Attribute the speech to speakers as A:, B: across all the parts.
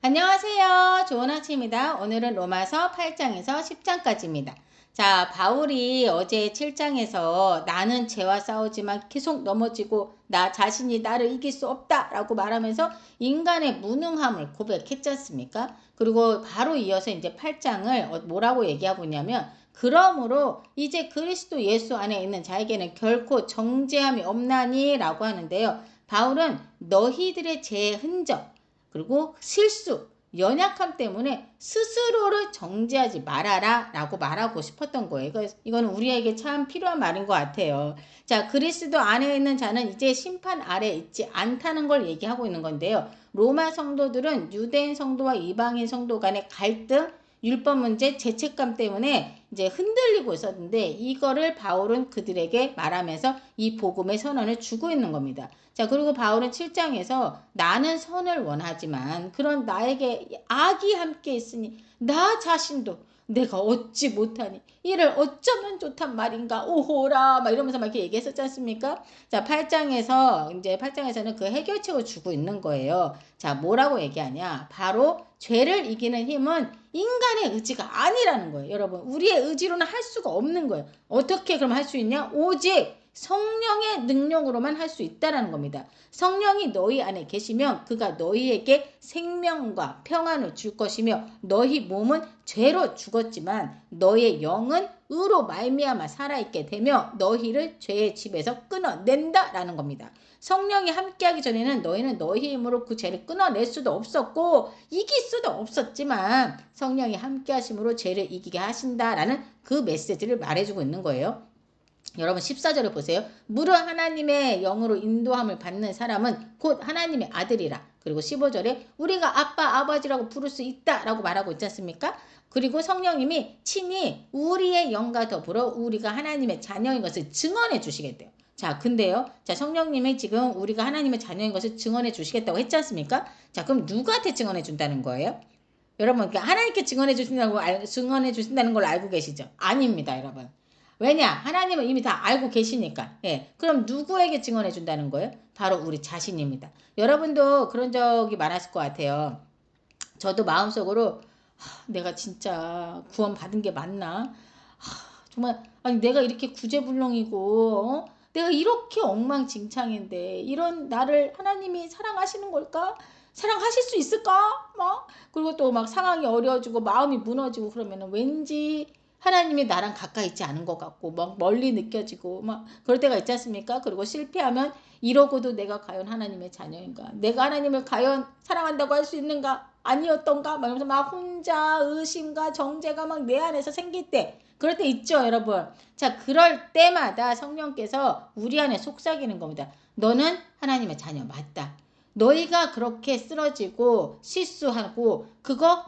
A: 안녕하세요. 좋은 아침입니다. 오늘은 로마서 8장에서 10장까지입니다. 자, 바울이 어제 7장에서 나는 죄와 싸우지만 계속 넘어지고 나 자신이 나를 이길 수 없다라고 말하면서 인간의 무능함을 고백했지 않습니까? 그리고 바로 이어서 이제 8장을 뭐라고 얘기하고 있냐면 그러므로 이제 그리스도 예수 안에 있는 자에게는 결코 정죄함이 없나니 라고 하는데요. 바울은 너희들의 죄의 흔적 그리고 실수, 연약함 때문에 스스로를 정죄하지 말아라 라고 말하고 싶었던 거예요. 이거는 우리에게 참 필요한 말인 것 같아요. 자, 그리스도 안에 있는 자는 이제 심판 아래 있지 않다는 걸 얘기하고 있는 건데요. 로마 성도들은 유대인 성도와 이방인 성도 간의 갈등, 율법 문제, 죄책감 때문에 이제 흔들리고 있었는데 이거를 바울은 그들에게 말하면서 이 복음의 선언을 주고 있는 겁니다. 자, 그리고 바울은 7장에서 나는 선을 원하지만 그런 나에게 악이 함께 있으니 나 자신도 내가 어찌 못하니 이를 어쩌면 좋단 말인가 오호라 막 이러면서 막 이렇게 얘기했었지 않습니까? 자, 8장에서는 그 해결책을 주고 있는 거예요. 자, 뭐라고 얘기하냐? 바로 죄를 이기는 힘은 인간의 의지가 아니라는 거예요. 여러분, 우리의 의지로는 할 수가 없는 거예요. 어떻게 그럼 할 수 있냐? 오직 성령의 능력으로만 할 수 있다라는 겁니다. 성령이 너희 안에 계시면 그가 너희에게 생명과 평안을 줄 것이며 너희 몸은 죄로 죽었지만 너희의 영은 의로 말미암아 살아있게 되며 너희를 죄의 집에서 끊어낸다라는 겁니다. 성령이 함께하기 전에는 너희는 너희 힘으로 그 죄를 끊어낼 수도 없었고 이길 수도 없었지만 성령이 함께하심으로 죄를 이기게 하신다라는 그 메시지를 말해주고 있는 거예요. 여러분 14절을 보세요. 무릇 하나님의 영으로 인도함을 받는 사람은 곧 하나님의 아들이라. 그리고 15절에 우리가 아빠 아버지라고 부를 수 있다라고 말하고 있지 않습니까? 그리고 성령님이 친히 우리의 영과 더불어 우리가 하나님의 자녀인 것을 증언해 주시겠대요. 자, 근데요. 자, 성령님이 지금 우리가 하나님의 자녀인 것을 증언해 주시겠다고 했지 않습니까? 자, 그럼 누구한테 증언해 준다는 거예요? 여러분, 하나님께 증언해 주신다는 걸 알고 계시죠? 아닙니다, 여러분. 왜냐? 하나님은 이미 다 알고 계시니까. 예. 그럼 누구에게 증언해 준다는 거예요? 바로 우리 자신입니다. 여러분도 그런 적이 많았을 것 같아요. 저도 마음속으로 내가 진짜 구원 받은 게 맞나? 정말 아니 내가 이렇게 구제불능이고 내가 이렇게 엉망진창인데 이런 나를 하나님이 사랑하시는 걸까? 사랑하실 수 있을까? 막 그리고 또 막 상황이 어려워지고 마음이 무너지고 그러면은 왠지 하나님이 나랑 가까이 있지 않은 것 같고 막 멀리 느껴지고 막 그럴 때가 있지 않습니까? 그리고 실패하면 이러고도 내가 과연 하나님의 자녀인가? 내가 하나님을 과연 사랑한다고 할 수 있는가? 아니었던가? 막 이러면서 막 혼자 의심과 정죄가 막 내 안에서 생길 때 그럴 때 있죠, 여러분. 자, 그럴 때마다 성령께서 우리 안에 속삭이는 겁니다. 너는 하나님의 자녀 맞다. 너희가 그렇게 쓰러지고 실수하고 그거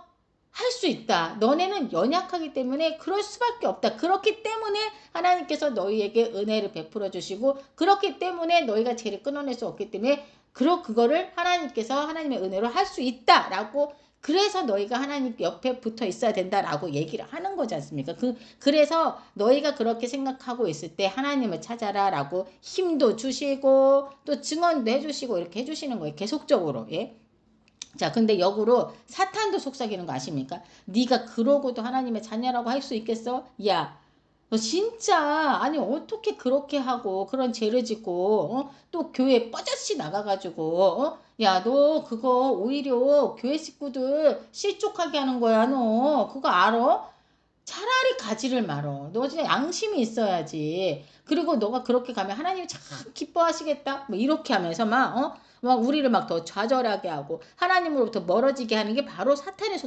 A: 할 수 있다. 너네는 연약하기 때문에 그럴 수밖에 없다. 그렇기 때문에 하나님께서 너희에게 은혜를 베풀어 주시고 그렇기 때문에 너희가 죄를 끊어낼 수 없기 때문에 그거를 하나님께서 하나님의 은혜로 할 수 있다라고 그래서 너희가 하나님 옆에 붙어 있어야 된다라고 얘기를 하는 거지 않습니까? 그래서 너희가 그렇게 생각하고 있을 때 하나님을 찾아라라고 힘도 주시고 또 증언도 해주시고 이렇게 해주시는 거예요. 계속적으로. 예. 자, 근데 역으로 사탄도 속삭이는 거 아십니까? 네가 그러고도 하나님의 자녀라고 할 수 있겠어? 야, 너 진짜 아니 어떻게 그렇게 하고 그런 죄를 짓고 또 교회 뻐젓이 나가가지고 야, 너 그거 오히려 교회 식구들 실족하게 하는 거야. 너 그거 알아? 차라리 가지를 말어. 너 진짜 양심이 있어야지. 그리고 너가 그렇게 가면 하나님이 참 기뻐하시겠다. 뭐 이렇게 하면서 막 우리를 막 더 좌절하게 하고 하나님으로부터 멀어지게 하는 게 바로 사탄의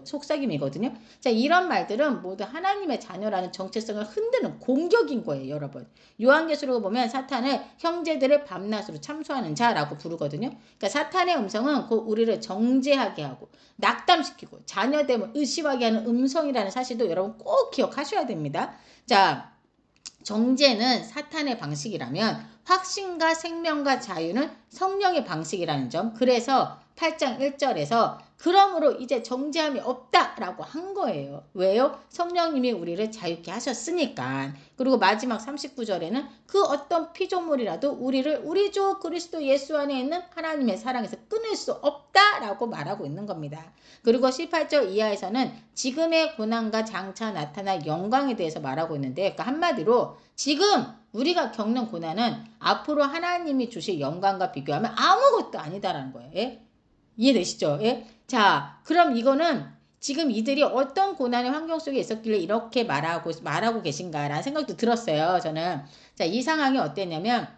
A: 속삭임이거든요. 자, 이런 말들은 모두 하나님의 자녀라는 정체성을 흔드는 공격인 거예요, 여러분. 요한계시록을 보면 사탄을 형제들을 밤낮으로 참소하는 자라고 부르거든요. 그러니까 사탄의 음성은 곧 우리를 정죄하게 하고 낙담시키고 자녀됨을 의심하게 하는 음성이라는 사실도 여러분 꼭 기억하셔야 됩니다. 자, 정죄는 사탄의 방식이라면 확신과 생명과 자유는 성령의 방식이라는 점. 그래서 8장 1절에서 그러므로 이제 정죄함이 없다라고 한 거예요. 왜요? 성령님이 우리를 자유케 하셨으니까. 그리고 마지막 39절에는 그 어떤 피조물이라도 우리를 우리 주 그리스도 예수 안에 있는 하나님의 사랑에서 끊을 수 없다라고 말하고 있는 겁니다. 그리고 18절 이하에서는 지금의 고난과 장차 나타날 영광에 대해서 말하고 있는데, 그러니까 한마디로 지금 우리가 겪는 고난은 앞으로 하나님이 주실 영광과 비교하면 아무것도 아니다라는 거예요. 예? 이해되시죠? 예? 자, 그럼 이거는 지금 이들이 어떤 고난의 환경 속에 있었길래 이렇게 말하고 계신가라는 생각도 들었어요. 저는. 자, 이 상황이 어땠냐면,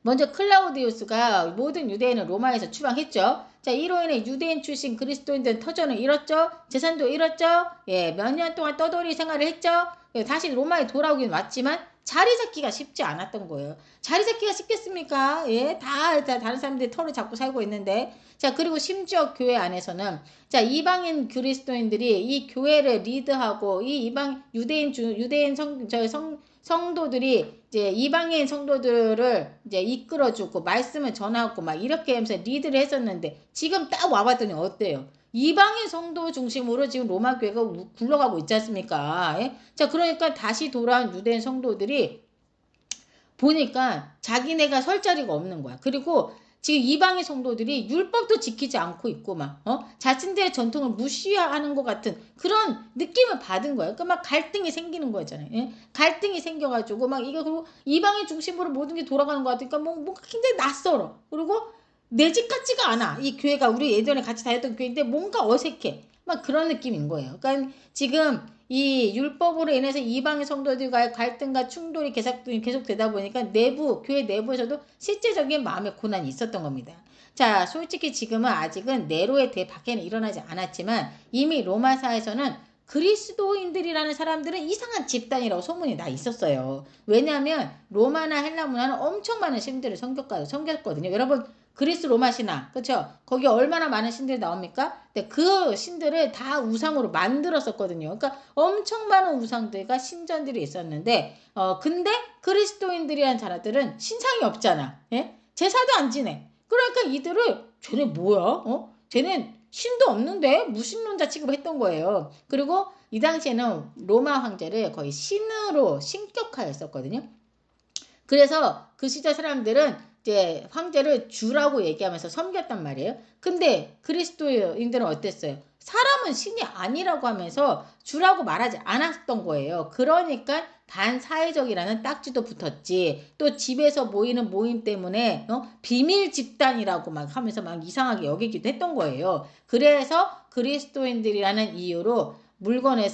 A: 먼저 클라우디우스가 모든 유대인을 로마에서 추방했죠. 자, 이로 인해 유대인 출신 그리스도인들은 터전을 잃었죠. 재산도 잃었죠. 예, 몇 년 동안 떠돌이 생활을 했죠. 예, 다시 로마에 돌아오긴 왔지만 자리 잡기가 쉽지 않았던 거예요. 자리 잡기가 쉽겠습니까? 예, 다 다른 사람들이 털을 잡고 살고 있는데. 자, 그리고 심지어 교회 안에서는 자, 이방인 그리스도인들이 이 교회를 리드하고 이 이방 유대인 성도들이 이제 이방인 성도들을 이제 이끌어주고 말씀을 전하고 막 이렇게 하면서 리드를 했었는데, 지금 딱 와봤더니 어때요? 이방인 성도 중심으로 지금 로마 교회가 굴러가고 있지 않습니까? 예? 자, 그러니까 다시 돌아온 유대인 성도들이 보니까 자기네가 설 자리가 없는 거야. 그리고 지금 이방의 성도들이 율법도 지키지 않고 있고 자신들의 전통을 무시하는 것 같은 그런 느낌을 받은 거예요. 그러니까 막 갈등이 생기는 거잖아요. 예? 갈등이 생겨가지고 막 이게, 그리고 이방의 중심으로 모든 게 돌아가는 것 같으니까 뭔가 굉장히 낯설어. 그리고 내 집 같지가 않아. 이 교회가 우리 예전에 같이 다녔던 교회인데 뭔가 어색해. 막 그런 느낌인 거예요. 그러니까 지금 이 율법으로 인해서 이방의 성도들과의 갈등과 충돌이 계속되다 보니까 교회 내부에서도 실제적인 마음의 고난이 있었던 겁니다. 자, 솔직히 지금은 아직은 네로의 대박해는 일어나지 않았지만 이미 로마사에서는 그리스도인들이라는 사람들은 이상한 집단이라고 소문이 나 있었어요. 왜냐하면 로마나 헬라 문화는 엄청 많은 신들을 섬겼거든요. 여러분, 그리스 로마 신화, 그렇죠? 거기 얼마나 많은 신들이 나옵니까? 근데 그 신들을 다 우상으로 만들었었거든요. 그러니까 엄청 많은 우상들과 신전들이 있었는데, 근데 그리스도인들이라는 사람들은 신상이 없잖아. 예? 제사도 안 지내. 그러니까 이들을 쟤네 뭐야? 쟤는 신도 없는데 무신론자 취급했던 거예요. 그리고 이 당시에는 로마 황제를 거의 신으로 신격화했었거든요. 그래서 그 시대 사람들은 이제 황제를 주라고 얘기하면서 섬겼단 말이에요. 근데 그리스도인들은 어땠어요? 사람은 신이 아니라고 하면서 주라고 말하지 않았던 거예요. 그러니까 반사회적이라는 딱지도 붙었지. 또 집에서 모이는 모임 때문에 비밀 집단이라고 막 하면서 막 이상하게 여기기도 했던 거예요. 그래서 그리스도인들이라는 이유로 물건을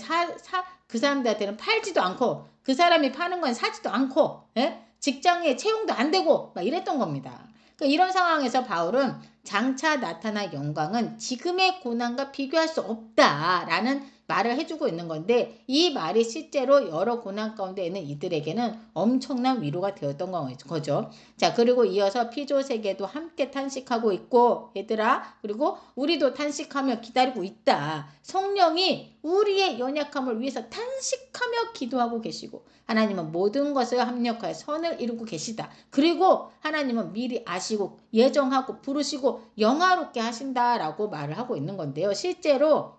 A: 그 사람들한테는 팔지도 않고, 그 사람이 파는 건 사지도 않고, 예? 직장에 채용도 안 되고 막 이랬던 겁니다. 그러니까 이런 상황에서 바울은 장차 나타날 영광은 지금의 고난과 비교할 수 없다라는 말을 해주고 있는 건데, 이 말이 실제로 여러 고난 가운데 있는 이들에게는 엄청난 위로가 되었던 거죠. 자, 그리고 이어서 피조세계도 함께 탄식하고 있고, 얘들아, 그리고 우리도 탄식하며 기다리고 있다. 성령이 우리의 연약함을 위해서 탄식하며 기도하고 계시고, 하나님은 모든 것을 합력하여 선을 이루고 계시다. 그리고 하나님은 미리 아시고 예정하고 부르시고 영화롭게 하신다라고 말을 하고 있는 건데요. 실제로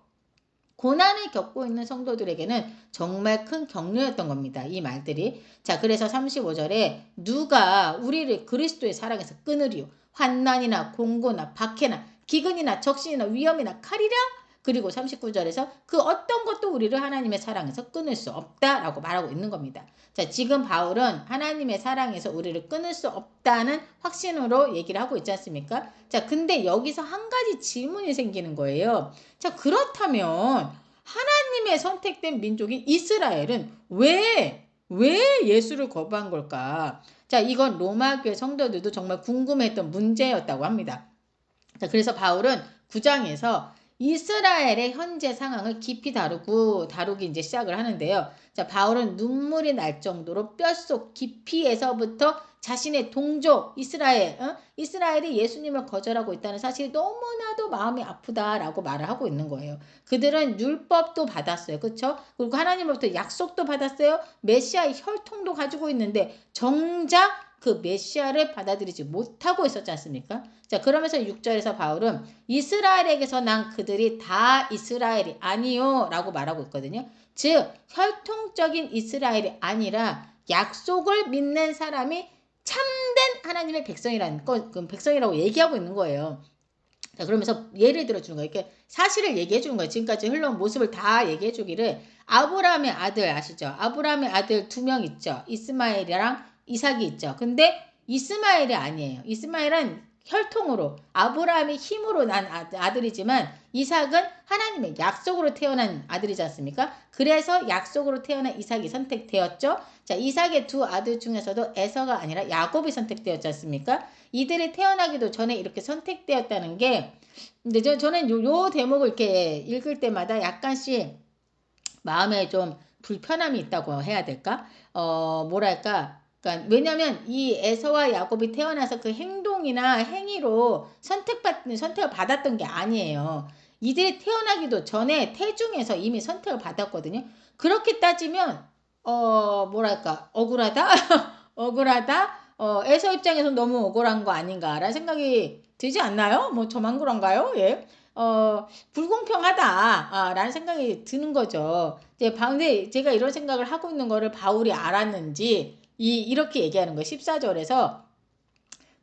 A: 고난을 겪고 있는 성도들에게는 정말 큰 격려였던 겁니다. 이 말들이. 자, 그래서 35절에 누가 우리를 그리스도의 사랑에서 끊으리요? 환난이나 공고나 박해나 기근이나 적신이나 위험이나 칼이랴? 그리고 39절에서 그 어떤 것도 우리를 하나님의 사랑에서 끊을 수 없다라고 말하고 있는 겁니다. 자, 지금 바울은 하나님의 사랑에서 우리를 끊을 수 없다는 확신으로 얘기를 하고 있지 않습니까? 자, 근데 여기서 한 가지 질문이 생기는 거예요. 자, 그렇다면 하나님의 선택된 민족인 이스라엘은 왜 예수를 거부한 걸까? 자, 이건 로마 교회 성도들도 정말 궁금했던 문제였다고 합니다. 자, 그래서 바울은 9장에서 이스라엘의 현재 상황을 깊이 다루기 이제 시작을 하는데요. 자, 바울은 눈물이 날 정도로 뼛속 깊이에서부터 자신의 동족 이스라엘이 예수님을 거절하고 있다는 사실이 너무나도 마음이 아프다라고 말을 하고 있는 거예요. 그들은 율법도 받았어요. 그렇죠? 그리고 하나님으로부터 약속도 받았어요. 메시아의 혈통도 가지고 있는데 정작 그 메시아를 받아들이지 못하고 있었지 않습니까? 자, 그러면서 6절에서 바울은 이스라엘에게서 난 그들이 다 이스라엘이 아니요 라고 말하고 있거든요. 즉 혈통적인 이스라엘이 아니라 약속을 믿는 사람이 참된 하나님의 백성이라는 그 백성이라고 얘기하고 있는 거예요. 자, 그러면서 예를 들어주는 거예요. 이렇게 사실을 얘기해 주는 거예요. 지금까지 흘러온 모습을 다 얘기해 주기를. 아브라함의 아들 아시죠? 아브라함의 아들 2명 있죠. 이스마엘이랑 이삭이 있죠. 근데 이스마엘이 아니에요. 이스마엘은 혈통으로 아브라함의 힘으로 난 아들이지만 이삭은 하나님의 약속으로 태어난 아들이지 않습니까? 그래서 약속으로 태어난 이삭이 선택되었죠. 자, 이삭의 두 아들 중에서도 에서가 아니라 야곱이 선택되었지 않습니까? 이들이 태어나기도 전에 이렇게 선택되었다는 게, 근데 저는 요 대목을 이렇게 읽을 때마다 약간씩 마음에 좀 불편함이 있다고 해야 될까? 뭐랄까? 그러니까 왜냐면 이 에서와 야곱이 태어나서 그 행동이나 행위로 선택을 받았던 게 아니에요. 이들이 태어나기도 전에 태중에서 이미 선택을 받았거든요. 그렇게 따지면 뭐랄까? 억울하다? 억울하다? 에서 입장에서 너무 억울한 거 아닌가라는 생각이 들지 않나요? 뭐 저만 그런가요? 예. 불공평하다라는 생각이 드는 거죠. 근데 제가 이런 생각을 하고 있는 거를 바울이 알았는지 이렇게 얘기하는 거예요. 14절에서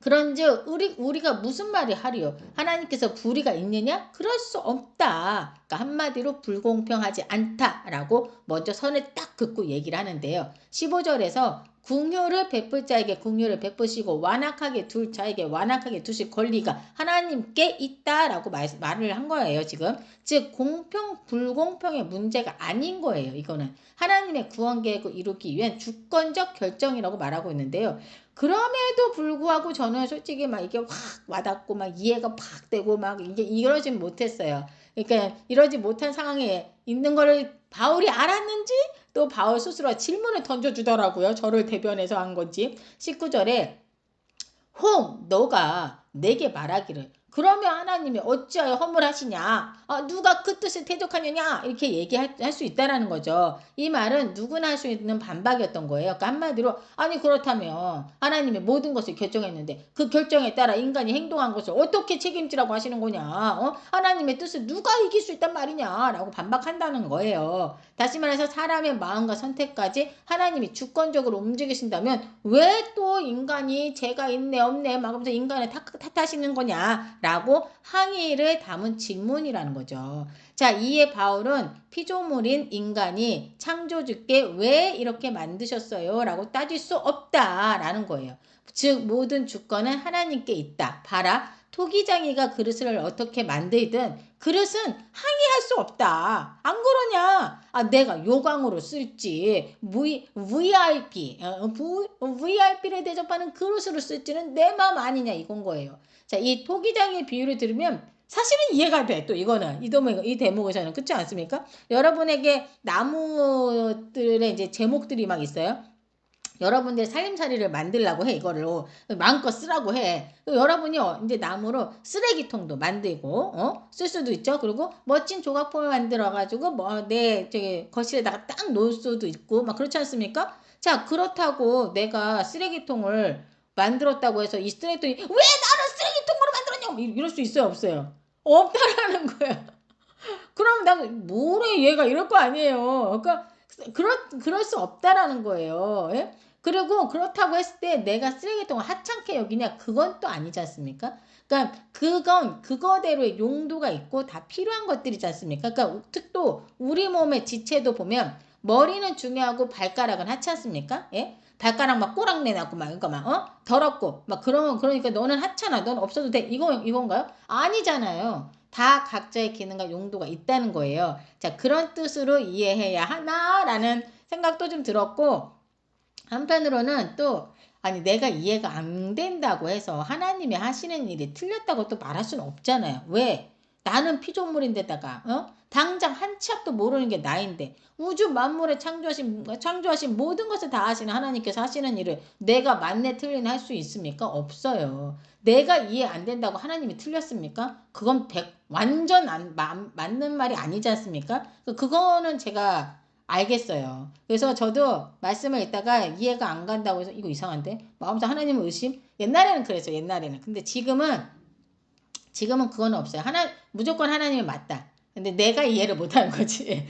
A: 그런즉 우리가 무슨 말을 하리요? 하나님께서 불의가 있느냐? 그럴 수 없다. 그러니까 한마디로 불공평하지 않다라고 먼저 선을 딱 긋고 얘기를 하는데요. 15절에서 긍휼을 베풀 자에게 긍휼을 베푸시고 완악하게 둘 자에게 완악하게 두실 권리가 하나님께 있다라고 말을 한 거예요. 지금 즉 공평 불공평의 문제가 아닌 거예요. 이거는 하나님의 구원 계획을 이루기 위한 주권적 결정이라고 말하고 있는데요. 그럼에도 불구하고 저는 솔직히 막 이게 확 와닿고 막 이해가 팍 되고 막 이게 이러진 못했어요. 그러니까 이러지 못한 상황에 있는 거를 바울이 알았는지 또 바울 스스로가 질문을 던져주더라고요. 저를 대변해서 한 건지. 19절에 혹 너가 내게 말하기를 그러면 하나님이 어찌하여 허물하시냐? 누가 그 뜻을 대적하느냐? 이렇게 얘기할 수 있다라는 거죠. 이 말은 누구나 할 수 있는 반박이었던 거예요. 그러니까 한마디로 아니 그렇다면 하나님이 모든 것을 결정했는데 그 결정에 따라 인간이 행동한 것을 어떻게 책임지라고 하시는 거냐? 하나님의 뜻을 누가 이길 수 있단 말이냐? 라고 반박한다는 거예요. 다시 말해서 사람의 마음과 선택까지 하나님이 주권적으로 움직이신다면 왜 또 인간이 죄가 있네 없네 막 하면서 인간을 탓하시는 거냐? 라고 항의를 담은 질문이라는 거죠. 자, 이에 바울은 피조물인 인간이 창조주께 왜 이렇게 만드셨어요? 라고 따질 수 없다라는 거예요. 즉 모든 주권은 하나님께 있다. 봐라. 토기장이가 그릇을 어떻게 만들든 그릇은 항의할 수 없다. 안 그러냐? 내가 요강으로 쓸지 VIP를 대접하는 그릇으로 쓸지는 내 마음 아니냐 이건 거예요. 자, 이 토기장의 비유를 들으면 사실은 이해가 돼. 또 이거는 이 대목에서는 그렇지 않습니까? 여러분에게 나무들의 이제 제목들이 막 있어요. 여러분들 살림살이를 만들라고 해 이거를 마음껏 쓰라고 해. 여러분이 이제 나무로 쓰레기통도 만들고 쓸 수도 있죠. 그리고 멋진 조각품을 만들어 가지고 내 저기 거실에다가 딱 놓을 수도 있고 막 그렇지 않습니까? 자, 그렇다고 내가 쓰레기통을 만들었다고 해서 이 쓰레기통이 왜 나를 쓰레기통으로 만들었냐고 이럴 수 있어요, 없어요? 없다라는 거야. 그럼 난 뭐래 얘가 이럴 거 아니에요. 그러니까 그럴 수 없다라는 거예요. 예? 그리고 그렇다고 했을 때 내가 쓰레기통을 하찮게 여기냐 그건 또 아니지 않습니까? 그러니까 그건 그거대로의 용도가 있고 다 필요한 것들이지 않습니까? 그러니까 또 우리 몸의 지체도 보면 머리는 중요하고 발가락은 하지 않습니까? 예? 발가락 막 꼬랑내 나고 막 그러니까 막 더럽고 막 그러니까 너는 하찮아. 넌 없어도 돼. 이건가요? 아니잖아요. 다 각자의 기능과 용도가 있다는 거예요. 자, 그런 뜻으로 이해해야 하나라는 생각도 좀 들었고 한편으로는 또 아니 내가 이해가 안 된다고 해서 하나님이 하시는 일이 틀렸다고 또 말할 수는 없잖아요. 왜? 나는 피조물인데다가 당장 한 치 앞도 모르는 게 나인데 우주 만물에 창조하신 모든 것을 다 하시는 하나님께서 하시는 일을 내가 맞네 틀리네 할 수 있습니까? 없어요. 내가 이해 안 된다고 하나님이 틀렸습니까? 그건 완전 맞는 말이 아니지 않습니까? 그거는 제가 알겠어요. 그래서 저도 말씀을 읽다가 이해가 안 간다고 해서 이거 이상한데? 마음속 하나님을 의심? 옛날에는 그랬어요. 옛날에는. 근데 지금은 그건 없어요. 무조건 하나님이 맞다. 근데 내가 이해를 못하는 거지.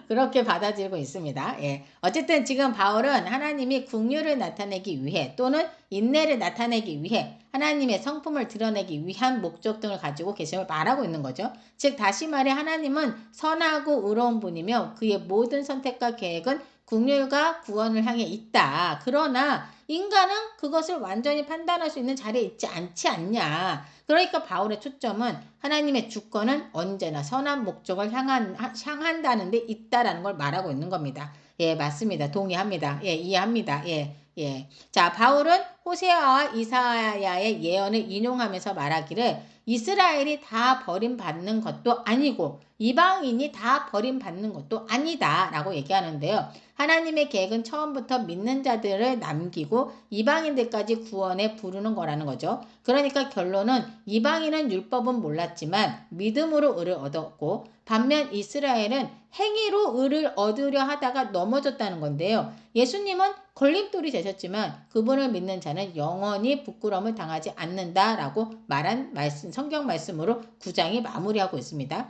A: 그렇게 받아들이고 있습니다. 예. 어쨌든 지금 바울은 하나님이 긍휼을 나타내기 위해 또는 인내를 나타내기 위해 하나님의 성품을 드러내기 위한 목적 등을 가지고 계심을 말하고 있는 거죠. 즉 다시 말해 하나님은 선하고 의로운 분이며 그의 모든 선택과 계획은 긍휼과 구원을 향해 있다. 그러나 인간은 그것을 완전히 판단할 수 있는 자리에 있지 않지 않냐. 그러니까 바울의 초점은 하나님의 주권은 언제나 선한 목적을 향한다는 데 있다라는 걸 말하고 있는 겁니다. 예, 맞습니다. 동의합니다. 예, 이해합니다. 예, 예. 자, 바울은 호세아와 이사야의 예언을 인용하면서 말하기를 이스라엘이 다 버림받는 것도 아니고 이방인이 다 버림받는 것도 아니다 라고 얘기하는데요. 하나님의 계획은 처음부터 믿는 자들을 남기고 이방인들까지 구원에 부르는 거라는 거죠. 그러니까 결론은 이방인은 율법은 몰랐지만 믿음으로 의를 얻었고 반면 이스라엘은 행위로 의를 얻으려 하다가 넘어졌다는 건데요. 예수님은 걸림돌이 되셨지만 그분을 믿는 자는 영원히 부끄러움을 당하지 않는다라고 말한 성경 말씀으로 9장이 마무리하고 있습니다.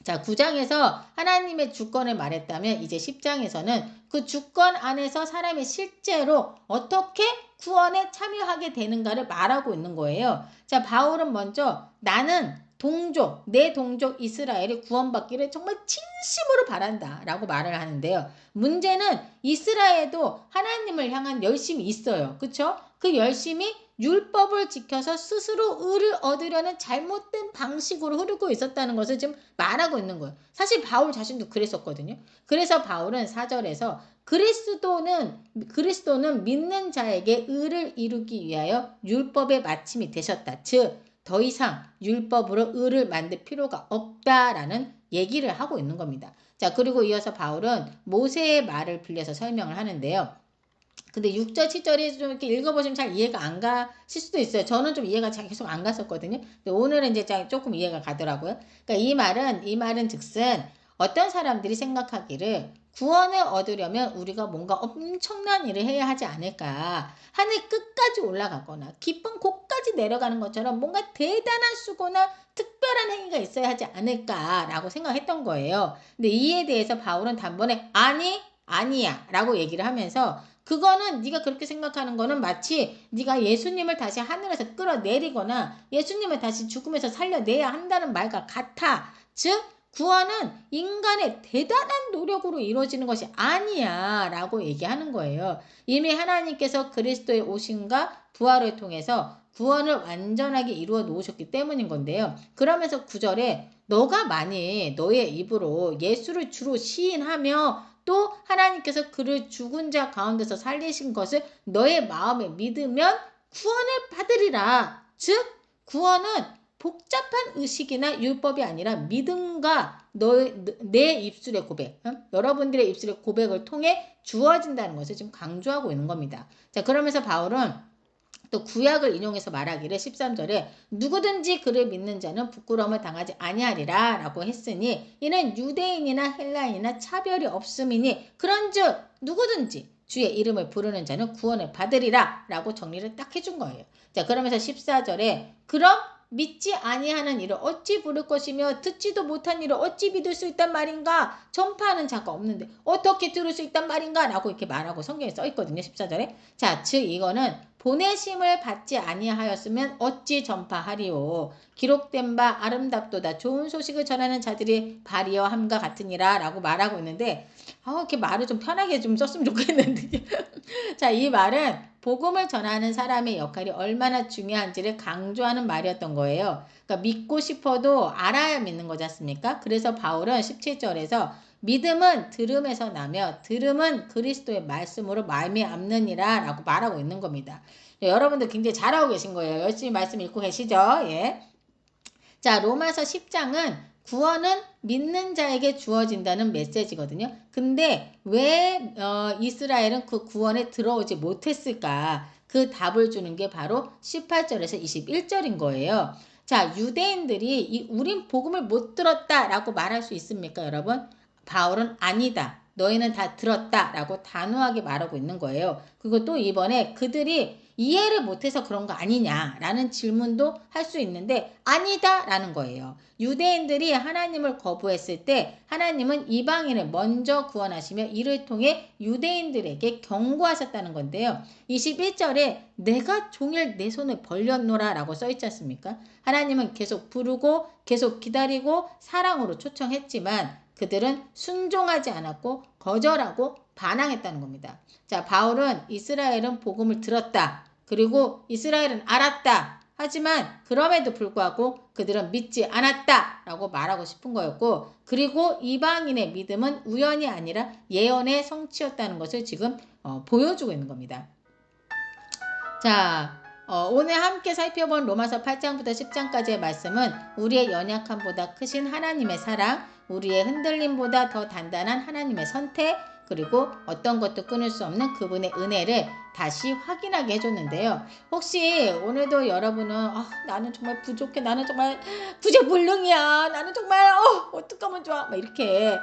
A: 자, 9장에서 하나님의 주권을 말했다면 이제 10장에서는 그 주권 안에서 사람이 실제로 어떻게 구원에 참여하게 되는가를 말하고 있는 거예요. 자, 바울은 먼저 나는 내 동족 이스라엘이 구원받기를 정말 진심으로 바란다 라고 말을 하는데요. 문제는 이스라엘도 하나님을 향한 열심이 있어요. 그쵸? 그 열심이 율법을 지켜서 스스로 의를 얻으려는 잘못된 방식으로 흐르고 있었다는 것을 지금 말하고 있는 거예요. 사실 바울 자신도 그랬었거든요. 그래서 바울은 4절에서 그리스도는 믿는 자에게 의를 이루기 위하여 율법의 마침이 되셨다. 즉 더 이상 율법으로 의를 만들 필요가 없다라는 얘기를 하고 있는 겁니다. 자, 그리고 이어서 바울은 모세의 말을 빌려서 설명을 하는데요. 근데 6절, 7절이 좀 이렇게 읽어보시면 잘 이해가 안 가실 수도 있어요. 저는 좀 이해가 계속 안 갔었거든요. 근데 오늘은 이제 조금 이해가 가더라고요. 그러니까 이 말은 즉슨 어떤 사람들이 생각하기를 구원을 얻으려면 우리가 뭔가 엄청난 일을 해야 하지 않을까. 하늘 끝까지 올라가거나 깊은 곳까지 내려가는 것처럼 뭔가 대단한 수고나 특별한 행위가 있어야 하지 않을까라고 생각했던 거예요. 근데 이에 대해서 바울은 단번에 아니야 라고 얘기를 하면서 그거는 네가 그렇게 생각하는 거는 마치 네가 예수님을 다시 하늘에서 끌어내리거나 예수님을 다시 죽음에서 살려내야 한다는 말과 같아. 즉 구원은 인간의 대단한 노력으로 이루어지는 것이 아니야 라고 얘기하는 거예요. 이미 하나님께서 그리스도의 오심과 부활을 통해서 구원을 완전하게 이루어 놓으셨기 때문인 건데요. 그러면서 9절에 너가 만일 너의 입으로 예수를 주로 시인하며 또 하나님께서 그를 죽은 자 가운데서 살리신 것을 너의 마음에 믿으면 구원을 받으리라. 즉 구원은 복잡한 의식이나 율법이 아니라 믿음과 내 입술의 고백, 여러분들의 입술의 고백을 통해 주어진다는 것을 지금 강조하고 있는 겁니다. 자, 그러면서 바울은 또 구약을 인용해서 말하기를 13절에 누구든지 그를 믿는 자는 부끄러움을 당하지 아니하리라 라고 했으니 이는 유대인이나 헬라인이나 차별이 없음이니 그런즉 누구든지 주의 이름을 부르는 자는 구원을 받으리라 라고 정리를 딱 해준 거예요. 자, 그러면서 14절에 그럼 믿지 아니하는 이를 어찌 부를 것이며 듣지도 못한 이를 어찌 믿을 수 있단 말인가. 전파하는 자가 없는데 어떻게 들을 수 있단 말인가 라고 이렇게 말하고 성경에 써 있거든요. 14절에. 자, 즉 이거는 보내심을 받지 아니하였으면 어찌 전파하리오. 기록된 바 아름답도다. 좋은 소식을 전하는 자들이 발이여 함과 같으니라 라고 말하고 있는데 이렇게 말을 좀 편하게 좀 썼으면 좋겠는데 자, 이 말은 복음을 전하는 사람의 역할이 얼마나 중요한지를 강조하는 말이었던 거예요. 그러니까 믿고 싶어도 알아야 믿는 거지 않습니까? 그래서 바울은 17절에서 믿음은 들음에서 나며 들음은 그리스도의 말씀으로 말미암느니라 라고 말하고 있는 겁니다. 여러분들 굉장히 잘하고 계신 거예요. 열심히 말씀 읽고 계시죠? 예. 자, 로마서 10장은 구원은 믿는 자에게 주어진다는 메시지거든요. 근데 왜 이스라엘은 그 구원에 들어오지 못했을까? 그 답을 주는 게 바로 18절에서 21절인 거예요. 자, 유대인들이 우린 복음을 못 들었다라고 말할 수 있습니까, 여러분? 바울은 아니다. 너희는 다 들었다라고 단호하게 말하고 있는 거예요. 그리고 또 이번에 그들이 이해를 못해서 그런 거 아니냐라는 질문도 할 수 있는데 아니다라는 거예요. 유대인들이 하나님을 거부했을 때 하나님은 이방인을 먼저 구원하시며 이를 통해 유대인들에게 경고하셨다는 건데요. 21절에 내가 종일 내 손을 벌렸노라 라고 써있지 않습니까? 하나님은 계속 부르고 계속 기다리고 사랑으로 초청했지만 그들은 순종하지 않았고 거절하고 반항했다는 겁니다. 자, 바울은 이스라엘은 복음을 들었다. 그리고 이스라엘은 알았다. 하지만 그럼에도 불구하고 그들은 믿지 않았다 라고 말하고 싶은 거였고, 그리고 이방인의 믿음은 우연이 아니라 예언의 성취였다는 것을 지금 보여주고 있는 겁니다. 자, 오늘 함께 살펴본 로마서 8장부터 10장까지의 말씀은 우리의 연약함보다 크신 하나님의 사랑, 우리의 흔들림보다 더 단단한 하나님의 선택, 그리고 어떤 것도 끊을 수 없는 그분의 은혜를 다시 확인하게 해줬는데요. 혹시 오늘도 여러분은 나는 정말 부족해, 나는 정말 구제불능이야, 나는 정말 어떡하면 좋아, 막 이렇게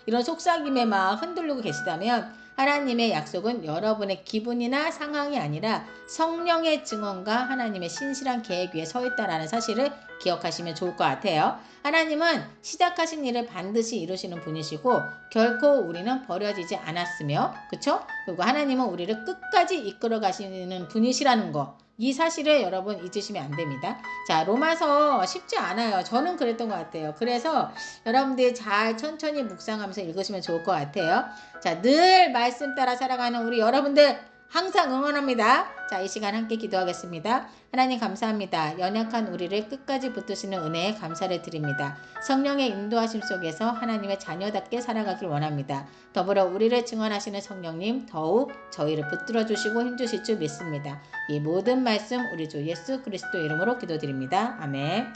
A: 이런 속삭임에 막 흔들리고 계시다면 하나님의 약속은 여러분의 기분이나 상황이 아니라 성령의 증언과 하나님의 신실한 계획 위에 서 있다는 사실을 기억하시면 좋을 것 같아요. 하나님은 시작하신 일을 반드시 이루시는 분이시고 결코 우리는 버려지지 않았으며, 그쵸? 그리고 하나님은 우리를 끝까지 이끌어 가시는 분이시라는 거, 이 사실을 여러분 잊으시면 안 됩니다. 자, 로마서 쉽지 않아요. 저는 그랬던 것 같아요. 그래서 여러분들이 잘 천천히 묵상하면서 읽으시면 좋을 것 같아요. 자, 늘 말씀 따라 살아가는 우리 여러분들 항상 응원합니다. 자, 이 시간 함께 기도하겠습니다. 하나님 감사합니다. 연약한 우리를 끝까지 붙드시는 은혜에 감사를 드립니다. 성령의 인도하심 속에서 하나님의 자녀답게 살아가길 원합니다. 더불어 우리를 증언하시는 성령님 더욱 저희를 붙들어 주시고 힘주실 줄 믿습니다. 이 모든 말씀 우리 주 예수 그리스도 이름으로 기도드립니다. 아멘.